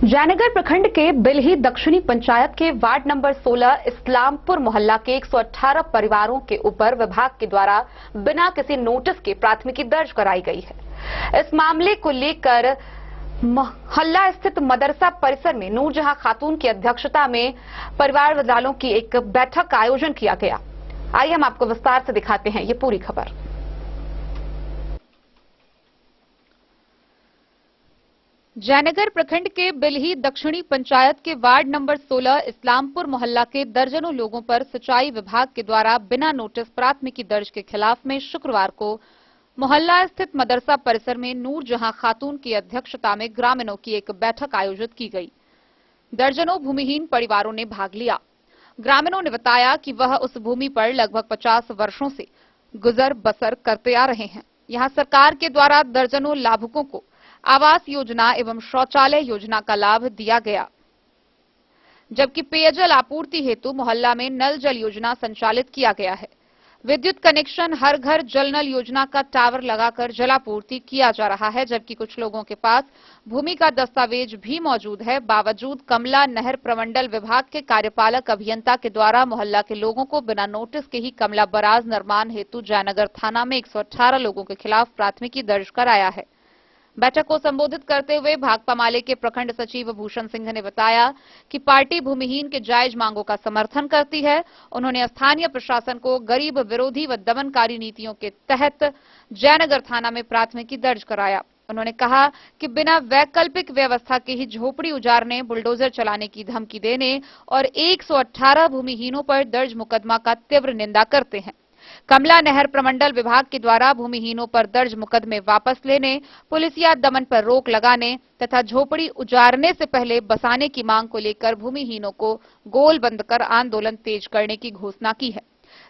जयनगर प्रखंड के बिलही दक्षिणी पंचायत के वार्ड नंबर 16 इस्लामपुर मोहल्ला के 118 परिवारों के ऊपर विभाग के द्वारा बिना किसी नोटिस के प्राथमिकी दर्ज कराई गई है। इस मामले को लेकर मोहल्ला स्थित मदरसा परिसर में नूरजहां खातून की अध्यक्षता में परिवार वालों की एक बैठक का आयोजन किया गया। आइए हम आपको विस्तार से दिखाते हैं ये पूरी खबर। जयनगर प्रखंड के बिलही दक्षिणी पंचायत के वार्ड नंबर 16 इस्लामपुर मोहल्ला के दर्जनों लोगों पर सिंचाई विभाग के द्वारा बिना नोटिस प्राथमिकी दर्ज के खिलाफ में शुक्रवार को मोहल्ला स्थित मदरसा परिसर में नूरजहां खातून की अध्यक्षता में ग्रामीणों की एक बैठक आयोजित की गई। दर्जनों भूमिहीन परिवारों ने भाग लिया। ग्रामीणों ने बताया कि वह उस भूमि पर लगभग 50 वर्षों से गुजर बसर करते आ रहे हैं। यहां सरकार के द्वारा दर्जनों लाभुकों को आवास योजना एवं शौचालय योजना का लाभ दिया गया, जबकि पेयजल आपूर्ति हेतु मोहल्ला में नल जल योजना संचालित किया गया है। विद्युत कनेक्शन, हर घर जल नल योजना का टावर लगाकर जलापूर्ति किया जा रहा है, जबकि कुछ लोगों के पास भूमि का दस्तावेज भी मौजूद है। बावजूद कमला नहर प्रमंडल विभाग के कार्यपालक अभियंता के द्वारा मोहल्ला के लोगों को बिना नोटिस के ही कमला बराज निर्माण हेतु जयनगर थाना में 118 लोगों के खिलाफ प्राथमिकी दर्ज कराया है। बैठक को संबोधित करते हुए भाकपा माले के प्रखंड सचिव भूषण सिंह ने बताया कि पार्टी भूमिहीन के जायज मांगों का समर्थन करती है। उन्होंने स्थानीय प्रशासन को गरीब विरोधी व दमनकारी नीतियों के तहत जयनगर थाना में प्राथमिकी दर्ज कराया। उन्होंने कहा कि बिना वैकल्पिक व्यवस्था के ही झोपड़ी उजारने, बुलडोजर चलाने की धमकी देने और 118 भूमिहीनों पर दर्ज मुकदमा का तीव्र निंदा करते हैं। कमला नहर प्रमंडल विभाग के द्वारा भूमिहीनों पर दर्ज मुकदमे वापस लेने, पुलिसिया दमन पर रोक लगाने तथा झोपड़ी उजारने से पहले बसाने की मांग को लेकर भूमिहीनों को गोल बंद कर आंदोलन तेज करने की घोषणा की है।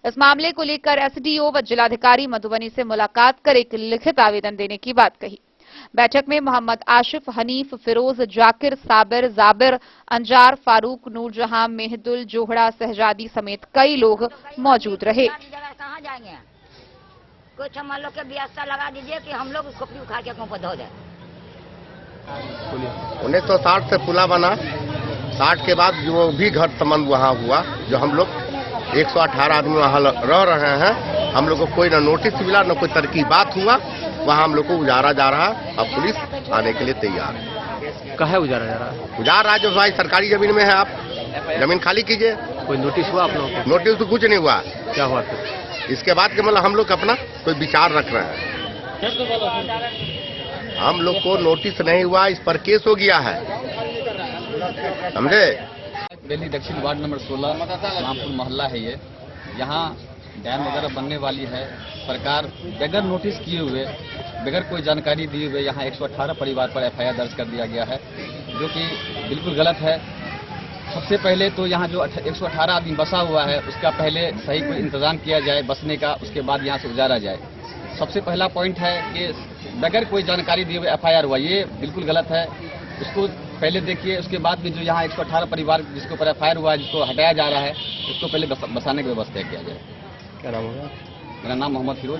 इस मामले को लेकर एसडीओ व जिलाधिकारी मधुबनी से मुलाकात कर एक लिखित आवेदन देने की बात कही। बैठक में मोहम्मद आशिफ, हनीफ, फिरोज, जाकिर, साबिर, जाबिर, अंजार, फारूक, नूरजहां, मेहदुल, जोहड़ा, सहजादी समेत कई लोग मौजूद रहे। कहाँ जाएंगे? कुछ हम लोग के व्यवस्था लगा दीजिए कि हम लोग खोपड़ी उखाड़ के कहीं पर धो दें। 1960 से पुला बना, 60 के बाद जो भी घर संबंध वहाँ हुआ, जो हम लोग 118 आदमी वहाँ रह रहे हैं, हम लोग को कोई न नोटिस मिला न कोई तरह की बात हुआ। वहाँ हम लोग को उजारा जा रहा है। अब पुलिस आने के लिए तैयार है। कहाँ उजारा जा रहा है? उजाड़ रहा है जो भाई सरकारी जमीन में है। आप जमीन खाली कीजिए। कोई नोटिस हुआ आप लोगों को? नोटिस तो कुछ नहीं हुआ। क्या हुआ फिर? इसके बाद के मतलब हम लोग अपना कोई विचार रख रहे हैं। हम लोग को नोटिस नहीं हुआ, इस पर केस हो गया है, समझे। दिल्ली दक्षिण वार्ड नंबर 16 इस्लामपुर मोहल्ला है ये। यहाँ डैम वगैरह बनने वाली है। सरकार बगैर नोटिस किए हुए, बगैर कोई जानकारी दिए हुए यहाँ 118 परिवार पर एफआईआर दर्ज कर दिया गया है, जो कि बिल्कुल गलत है। सबसे पहले तो यहाँ जो 118 आदमी बसा हुआ है उसका पहले सही कोई इंतजाम किया जाए बसने का, उसके बाद यहाँ से उजारा जाए। सबसे पहला पॉइंट है कि बगैर कोई जानकारी दिए हुए एफआईआर हुआ, ये बिल्कुल गलत है। उसको पहले देखिए, उसके बाद भी जो यहाँ 118 परिवार जिसके ऊपर एफआईआर हुआ है, जिसको हटाया जा रहा है, उसको पहले बसाने की व्यवस्था किया जाए। क्या नाम होगा? मेरा नाम मोहम्मद फिरोज।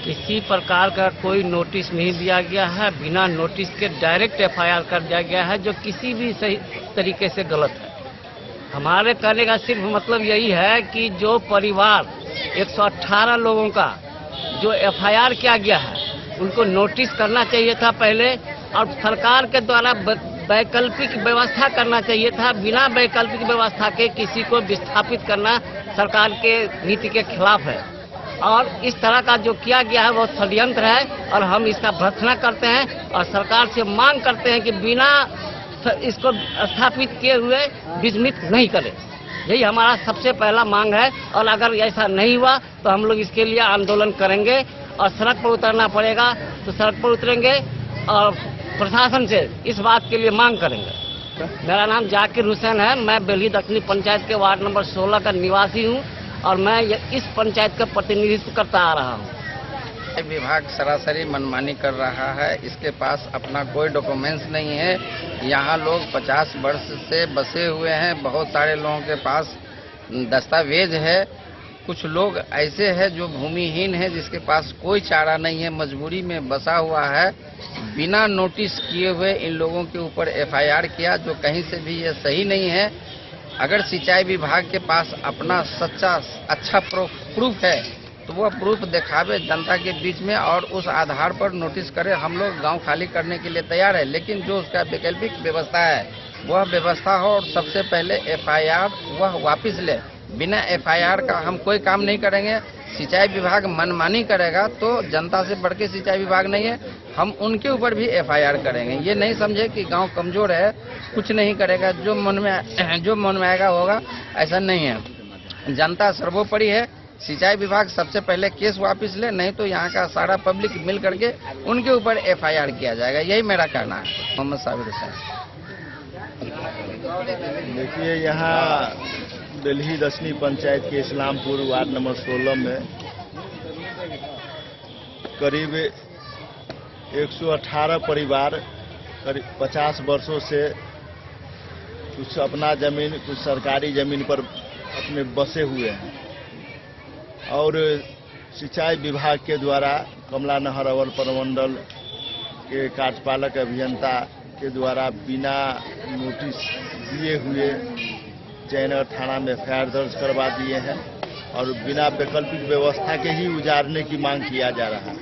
किसी प्रकार का कोई नोटिस नहीं दिया गया है। बिना नोटिस के डायरेक्ट एफआईआर कर दिया गया है, जो किसी भी सही तरीके से गलत है। हमारे कहने का सिर्फ मतलब यही है कि जो परिवार 118 लोगों का जो एफआईआर किया गया है, उनको नोटिस करना चाहिए था पहले, और सरकार के द्वारा वैकल्पिक व्यवस्था करना चाहिए था। बिना वैकल्पिक व्यवस्था के किसी को विस्थापित करना सरकार के नीति के खिलाफ है, और इस तरह का जो किया गया है वो षड्यंत्र है, और हम इसका भर्त्सना करते हैं और सरकार से मांग करते हैं कि बिना इसको स्थापित किए हुए विस्मित नहीं करें। यही हमारा सबसे पहला मांग है, और अगर ऐसा नहीं हुआ तो हम लोग इसके लिए आंदोलन करेंगे और सड़क पर उतरना पड़ेगा तो सड़क पर उतरेंगे और प्रशासन से इस बात के लिए मांग करेंगे। मेरा नाम जाकिर हुसैन है। मैं बिलही दक्षिणी पंचायत के वार्ड नंबर 16 का निवासी हूँ, और मैं इस पंचायत का प्रतिनिधित्व करता आ रहा हूँ। विभाग सरासरी मनमानी कर रहा है। इसके पास अपना कोई डॉक्यूमेंट्स नहीं है। यहाँ लोग 50 वर्ष से बसे हुए हैं। बहुत सारे लोगों के पास दस्तावेज है, कुछ लोग ऐसे हैं जो भूमिहीन है, जिसके पास कोई चारा नहीं है, मजबूरी में बसा हुआ है। बिना नोटिस किए हुए इन लोगों के ऊपर एफआईआर किया, जो कहीं से भी ये सही नहीं है। अगर सिंचाई विभाग के पास अपना सच्चा अच्छा प्रूफ है तो वह प्रूफ दिखावे जनता के बीच में और उस आधार पर नोटिस करे। हम लोग गांव खाली करने के लिए तैयार है, लेकिन जो उसका वैकल्पिक व्यवस्था है वह व्यवस्था हो और सबसे पहले एफआईआर वह वापस ले। बिना एफआईआर का हम कोई काम नहीं करेंगे। सिंचाई विभाग मनमानी करेगा तो जनता से बढ़ के सिंचाई विभाग नहीं है, हम उनके ऊपर भी एफआईआर करेंगे। ये नहीं समझे कि गांव कमजोर है, कुछ नहीं करेगा, जो मन में आएगा होगा, ऐसा नहीं है। जनता सर्वोपरि है। सिंचाई विभाग सबसे पहले केस वापस ले, नहीं तो यहाँ का सारा पब्लिक मिल करके उनके ऊपर एफआईआर किया जाएगा। यही मेरा कहना है। मोहम्मद साबिर हुसैन। देखिए, यहाँ दिल्ली दक्षिणी पंचायत के इस्लामपुर वार्ड नंबर 16 में करीब 118 परिवार करीब 50 वर्षों से कुछ अपना जमीन, कुछ सरकारी जमीन पर अपने बसे हुए हैं और सिंचाई विभाग के द्वारा कमला नहर अवर प्रमंडल के कार्यपालक अभियंता के द्वारा बिना नोटिस दिए हुए जयनगर थाना में एफआईआर दर्ज करवा दिए हैं और बिना वैकल्पिक व्यवस्था के ही उजारने की मांग किया जा रहा है,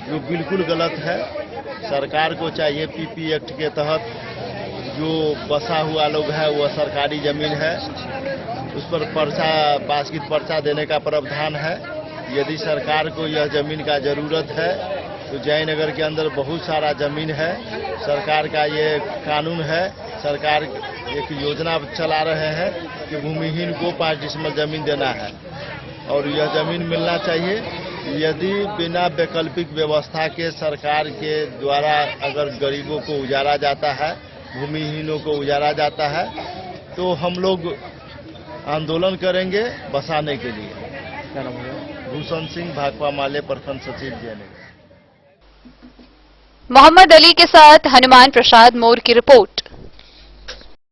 जो बिल्कुल गलत है। सरकार को चाहिए पीपी एक्ट के तहत जो बसा हुआ लोग है वह सरकारी जमीन है, उस पर पर्चा बास्किट पर्चा देने का प्रावधान है। यदि सरकार को यह जमीन का जरूरत है तो जयनगर के अंदर बहुत सारा जमीन है, सरकार का ये कानून है। सरकार एक योजना चला रहे हैं कि भूमिहीन को 5 डिसमिल जमीन देना है और यह जमीन मिलना चाहिए। यदि बिना वैकल्पिक व्यवस्था के सरकार के द्वारा अगर गरीबों को उजारा जाता है, भूमिहीनों को उजारा जाता है, तो हम लोग आंदोलन करेंगे बसाने के लिए। भूषण सिंह, भाकपा माले प्रखंड सचिव जयनगर। मोहम्मद अली के साथ हनुमान प्रसाद मोर की रिपोर्ट।